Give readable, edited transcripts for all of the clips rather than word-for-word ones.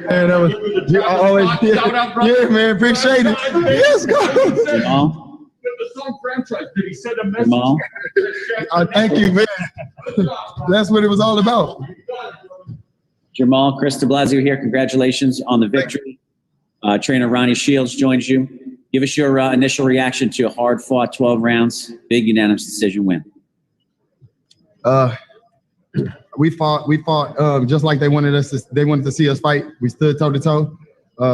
And you always, yeah, man, appreciate it. Yes, go. Jermall? Did he send a message? Jermall? Thank you, man. That's what it was all about. Jermall, Chris de Blasio here. Congratulations on the victory. Trainer Ronnie Shields joins you. Give us your initial reaction to a hard-fought 12 rounds, big unanimous decision win. We fought just like they wanted us to. They wanted to see us fight. We stood toe to toe.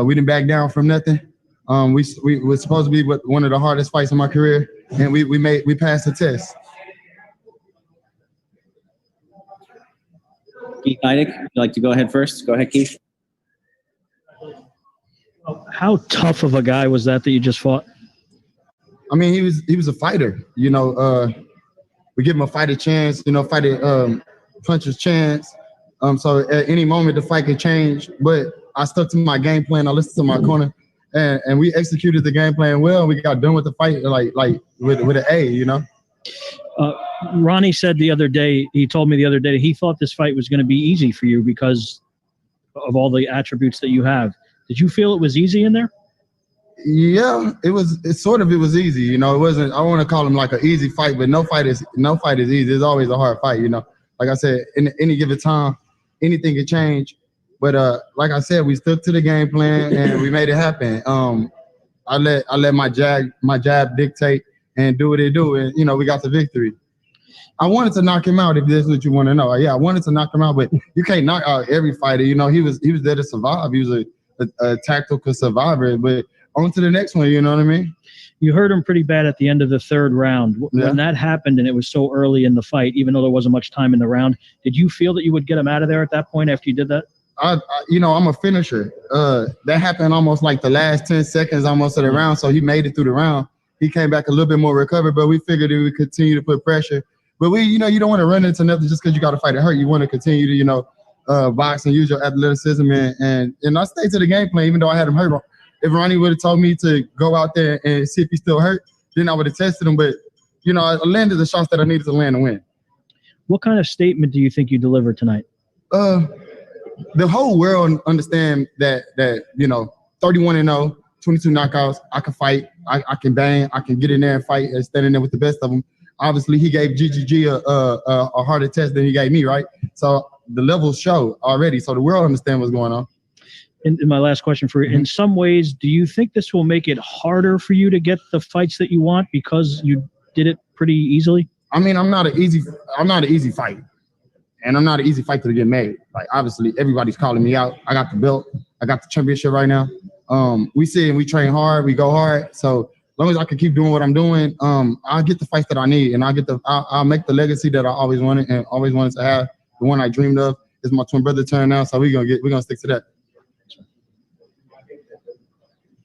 We didn't back down from nothing. We were supposed to be one of the hardest fights in my career, and we passed the test. Keith Heidig, would you like to go ahead first? Go ahead, Keith. How tough of a guy was that you just fought? I mean, he was a fighter. You know, we give him a fighter chance. You know, puncher's chance. So at any moment the fight could change. But I stuck to my game plan. I listened to my corner, and we executed the game plan well. We got done with the fight like with an A. You know. Ronnie said the other day. He told me the other day he thought this fight was going to be easy for you because of all the attributes that you have. Did you feel it was easy in there? Yeah, it was. It was easy. You know, it wasn't. I don't want to call him like an easy fight, but no fight is easy. It's always a hard fight. You know, like I said, in any given time, anything can change. But like I said, we stuck to the game plan and we made it happen. I let my jab dictate and do what it do, and you know, we got the victory. I wanted to knock him out if this is what you want to know. Yeah, I wanted to knock him out, but you can't knock out every fighter. You know, he was there to survive. He was a tactical survivor, but on to the next one, you know what I mean? You hurt him pretty bad at the end of the third round. When that happened and it was so early in the fight, even though there wasn't much time in the round, did you feel that you would get him out of there at that point after you did that? You know, I'm a finisher. That happened almost like the last 10 seconds almost of the round, so he made it through the round. He came back a little bit more recovered, but we figured we would continue to put pressure. But you know, you don't want to run into nothing just because you got to fight to hurt. You want to continue to, you know, box and use your athleticism, and I stayed to the game plan even though I had him hurt. If Ronnie would have told me to go out there and see if he's still hurt, then I would have tested him. But you know, I landed the shots that I needed to land to win. What kind of statement do you think you delivered tonight? The whole world understand that you know, 31-0, 22 knockouts. I can fight. I can bang. I can get in there and fight and stand in there with the best of them. Obviously, he gave GGG a harder test than he gave me, right? So the levels show already. So the world understand what's going on. And my last question for you, in some ways, do you think this will make it harder for you to get the fights that you want because you did it pretty easily? I mean, I'm not an easy fight. And I'm not an easy fighter to get made. Like, obviously, everybody's calling me out. I got the belt. I got the championship right now. We see and we train hard. We go hard. So as long as I can keep doing what I'm doing, I'll get the fights that I need, and I'll make the legacy that I always wanted to have. The one I dreamed of is my twin brother turn now, so we're gonna stick to that.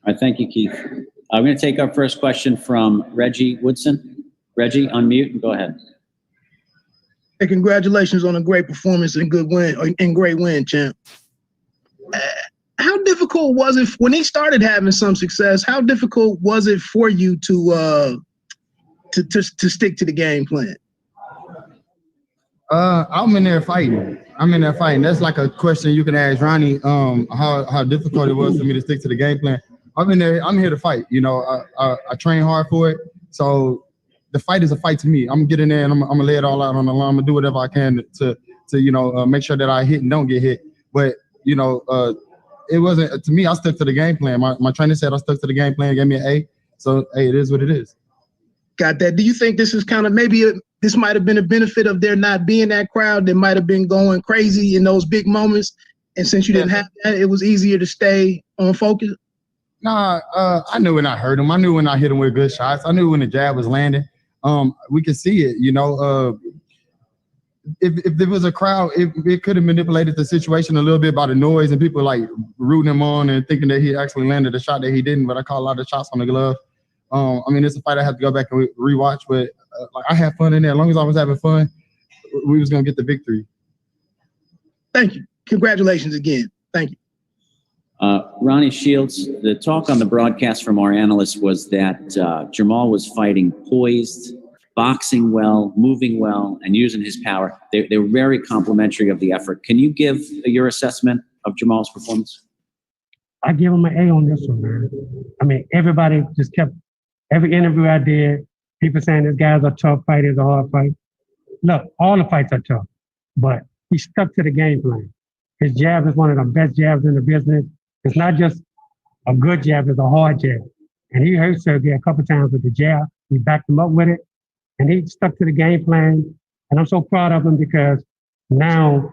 All right, thank you, Keith. I'm going to take our first question from Reggie Woodson. Reggie, unmute and go ahead. Hey, congratulations on a great performance and great win, champ. How difficult was it when he started having some success? How difficult was it for you to stick to the game plan? I'm in there fighting. That's like a question you can ask Ronnie. How difficult it was for me to stick to the game plan. I'm in there. I'm here to fight. You know, I train hard for it. So the fight is a fight to me. I'm gonna get in there and I'm gonna lay it all out on the line. I'm gonna do whatever I can to you know, make sure that I hit and don't get hit. But you know, it wasn't to me. I stuck to the game plan. My trainer said I stuck to the game plan. Gave me an A. So hey, it is what it is. Got that. Do you think this is kind of this might have been a benefit of there not being that crowd that might have been going crazy in those big moments, and since you didn't have that, it was easier to stay on focus? Nah, I knew when I hurt him. I knew when I hit him with good shots. I knew when the jab was landing. We could see it, you know. If there was a crowd, it could have manipulated the situation a little bit by the noise and people like rooting him on and thinking that he actually landed a shot that he didn't. But I caught a lot of shots on the glove. I mean, it's a fight I have to go back and rewatch, but like I had fun in there. As long as I was having fun, we was gonna get the victory. Thank you. Congratulations again. Thank you. Ronnie Shields, the talk on the broadcast from our analyst was that Jermall was fighting poised, boxing well, moving well, and using his power. They're very complimentary of the effort. Can you give your assessment of Jermall's performance? I give him an A on this one, man. I mean, everybody just kept, every interview I did, people saying this guy's a tough fight, it's a hard fight. Look, all the fights are tough, but he stuck to the game plan. His jab is one of the best jabs in the business. It's not just a good jab, it's a hard jab. And he hurt Sergey a couple times with the jab. He backed him up with it, and he stuck to the game plan. And I'm so proud of him because now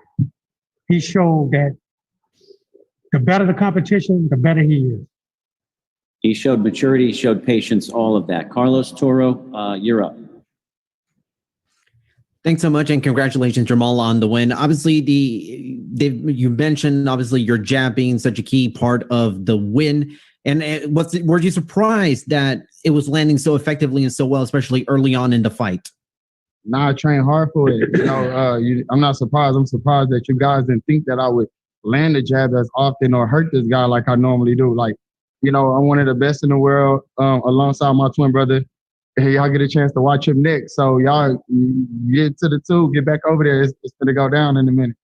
he showed that the better the competition, the better he is. He showed maturity, he showed patience, all of that. Carlos Toro, you're up. Thanks so much, and congratulations, Jermall, on the win. Obviously, you mentioned obviously your jab being such a key part of the win. And were you surprised that it was landing so effectively and so well, especially early on in the fight? Nah, I trained hard for it. I'm not surprised. I'm surprised that you guys didn't think that I would land a jab as often or hurt this guy like I normally do. Like, I'm one of the best in the world alongside my twin brother. Hey, y'all get a chance to watch him next. So y'all get to the tube, get back over there. It's going to go down in a minute.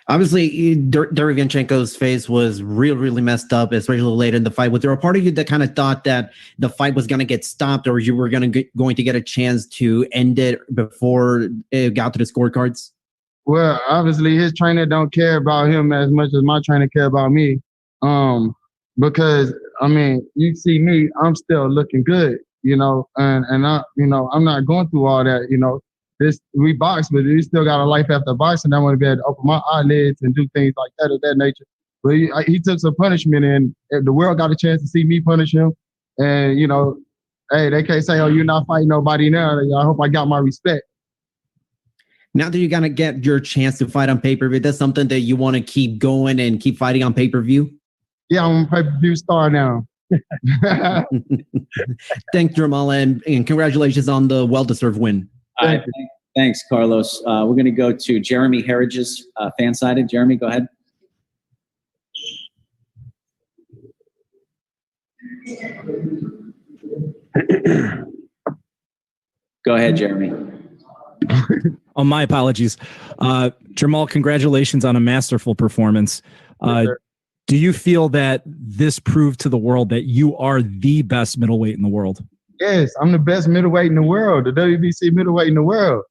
Obviously, Derevyanchenko's face was really messed up, especially late in the fight. Was there a part of you that kind of thought that the fight was going to get stopped, or you were going to get a chance to end it before it got to the scorecards? Well, obviously, his trainer don't care about him as much as my trainer care about me. Because I mean, you see me, I'm still looking good, and I, I'm not going through all that, we box, but we still got a life after boxing. I want to be able to open my eyelids and do things like that of that nature. But he took some punishment, and the world got a chance to see me punish him. And, hey, they can't say, oh, you're not fighting nobody now. I hope I got my respect. Now that you're going to get your chance to fight on pay-per-view, that's something that you want to keep going and keep fighting on pay-per-view? Yeah, I'm a pay-per-view star now. Thanks, Jermall, and congratulations on the well-deserved win. All right, thanks, Carlos. We're going to go to Jeremy Herridge's fan-sided. Jeremy, go ahead. Go ahead, Jeremy. Oh, my apologies. Jermall, congratulations on a masterful performance. Do you feel that this proved to the world that you are the best middleweight in the world? Yes, I'm the best middleweight in the world, the WBC middleweight in the world.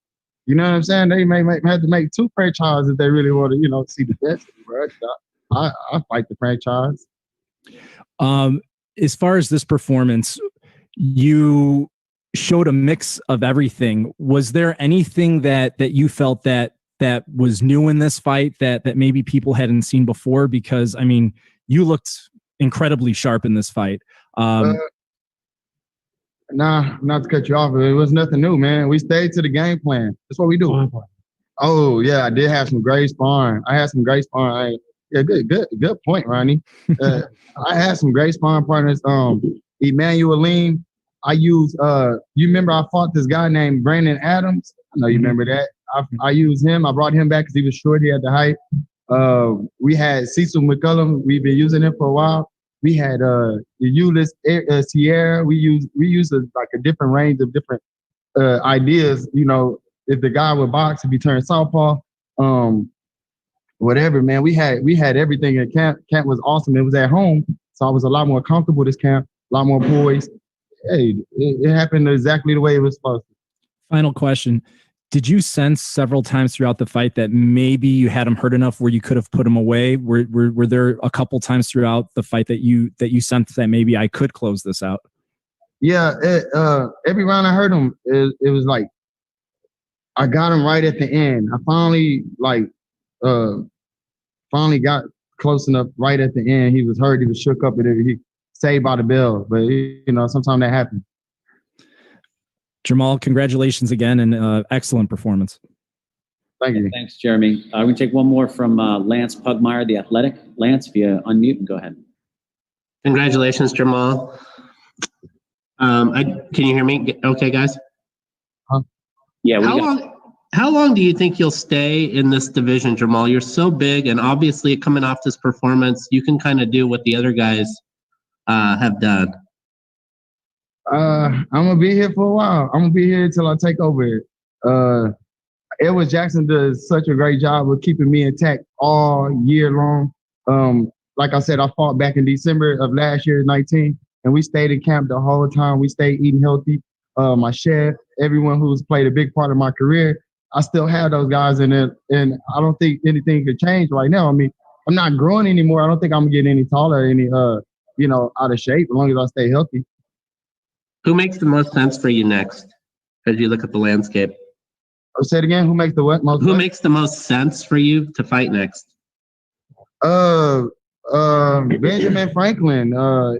You know what I'm saying? They may have to make 2 franchises if they really want to, see the best in the world. I fight the franchise. As far as this performance, you showed a mix of everything. Was there anything that you felt that was new in this fight that maybe people hadn't seen before? Because, I mean, you looked incredibly sharp in this fight. Nah, not to cut you off. It was nothing new, man. We stayed to the game plan. That's what we do. Oh, yeah, I did have some great sparring. Yeah, good point, Ronnie. I had some great sparring partners. Emmanuel Lean. I used, you remember I fought this guy named Brandon Adams? I know you remember that. I used him. I brought him back because he was short. He had the height. We had Cecil McCullum. We've been using him for a while. We had Ulyss Sierra. We used like a different range of different ideas. If the guy would box, if he turned southpaw, whatever, man. We had everything at camp. Camp was awesome. It was at home, so I was a lot more comfortable this camp. A lot more poised. Hey, it happened exactly the way it was supposed to. Final question. Did you sense several times throughout the fight that maybe you had him hurt enough where you could have put him away? Were there a couple times throughout the fight that you sensed that maybe I could close this out? Yeah, every round I heard him, it was like I got him right at the end. I finally got close enough right at the end. He was hurt. He was shook up, and he saved by the bell. But sometimes that happens. Jermall, congratulations again, and excellent performance. Thank you. Thanks, Jeremy. We're going to take one more from Lance Pugmire, The Athletic. Lance, if you unmute and go ahead. Congratulations, Jermall. Can you hear me? Okay, guys? Yeah. How long do you think you'll stay in this division, Jermall? You're so big, and obviously coming off this performance, you can kind of do what the other guys have done. I'm gonna be here for a while. I'm gonna be here until I take over. Edward Jackson does such a great job of keeping me intact all year long. Like I said, I fought back in December of last year, 19, and we stayed in camp the whole time. We stayed eating healthy. My chef, everyone who's played a big part of my career, I still have those guys in it, and I don't think anything could change right now. I mean, I'm not growing anymore. I don't think I'm getting any taller, any out of shape as long as I stay healthy. Who makes the most sense for you next as you look at the landscape? Say it again. Who makes the what most? Who makes the most sense for you to fight next? Benjamin Franklin.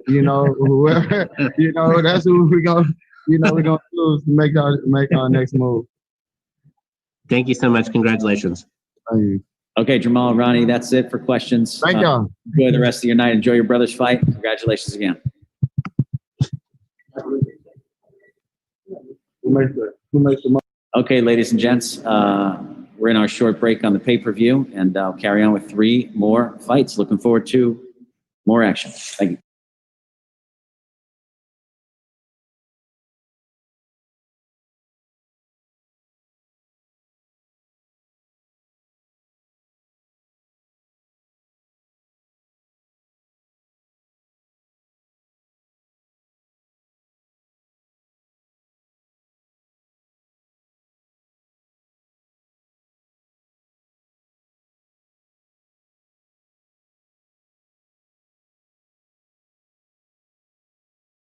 Whoever. That's who we're gonna choose to make our next move. Thank you so much. Congratulations. Thank you. Okay, Jermall, Ronnie, that's it for questions. Thank y'all. Enjoy the rest of your night. Enjoy your brother's fight. Congratulations again. Who makes the most? Okay, ladies and gents, we're in our short break on the pay-per-view, and I'll carry on with 3 more fights. Looking forward to more action. Thank you.